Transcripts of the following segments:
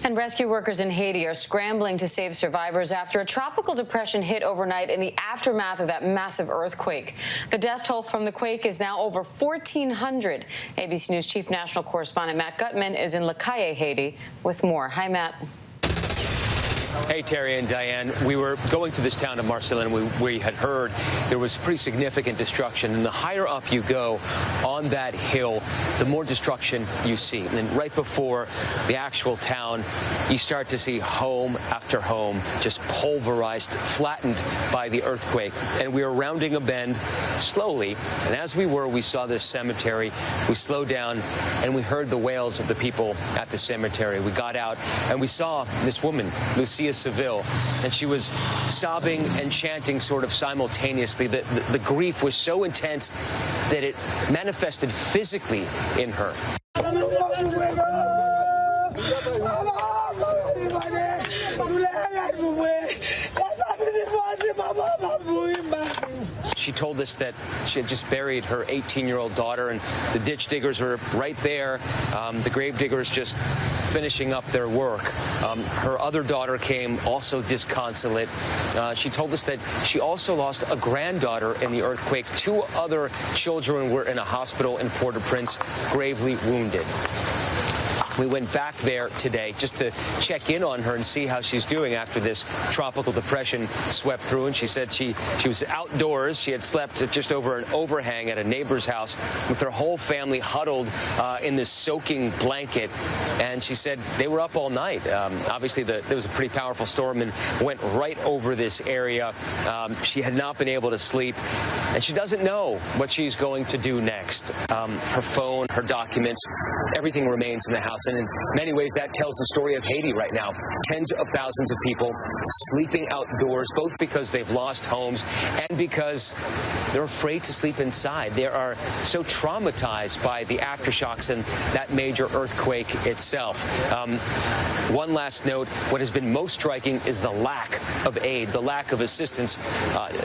And rescue workers in Haiti are scrambling to save survivors after a tropical depression hit overnight in the aftermath of that massive earthquake. The death toll from the quake is now over 1,400. ABC News Chief National Correspondent Matt Gutman is in Le Cayenne, Haiti, with more. Hi, Matt. Hey, Terry and Diane. We were going to this town of Marcellin. We had heard there was pretty significant destruction. And the higher up you go on that hill, the more destruction you see. And then right before the actual town, you start to see home after home just pulverized, flattened by the earthquake. And we were rounding a bend slowly. And as we were, we saw this cemetery. We slowed down and we heard the wails of the people at the cemetery. We got out and we saw this woman, Lucia Seville, and she was sobbing and chanting sort of simultaneously. The grief was so intense that it manifested physically in her. She told us that she had just buried her 18-year-old daughter, and the ditch diggers were right there. The grave diggers just finishing up their work. Her other daughter came also disconsolate. She told us that she also lost a granddaughter in the earthquake. 2 other children were in a hospital in Port-au-Prince, gravely wounded. We went back there today just to check in on her and see how she's doing after this tropical depression swept through. And she said she was outdoors. She had slept just over an overhang at a neighbor's house with her whole family huddled in this soaking blanket. And she said they were up all night. Obviously, there was a pretty powerful storm and went right over this area. She had not been able to sleep, and she doesn't know what she's going to do next. Her phone, her documents, everything remains in the house. And in many ways, that tells the story of Haiti right now. Tens of thousands of people sleeping outdoors, both because they've lost homes and because they're afraid to sleep inside. They are so traumatized by the aftershocks and that major earthquake itself. One last note, what has been most striking is the lack of aid, the lack of assistance,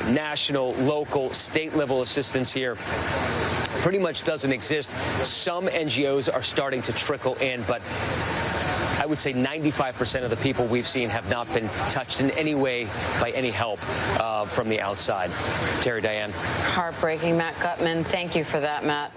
national, local, state-level assistance here pretty much doesn't exist. Some NGOs are starting to trickle in, but I would say 95% of the people we've seen have not been touched in any way by any help from the outside. Terry, Diane. Heartbreaking. Matt Gutman, thank you for that, Matt.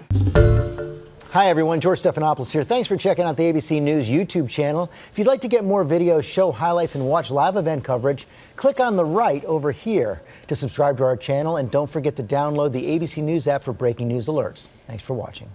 Hi, everyone. George Stephanopoulos here. Thanks for checking out the ABC News YouTube channel. If you'd like to get more videos, show highlights, and watch live event coverage, click on the right over here to subscribe to our channel. And don't forget to download the ABC News app for breaking news alerts. Thanks for watching.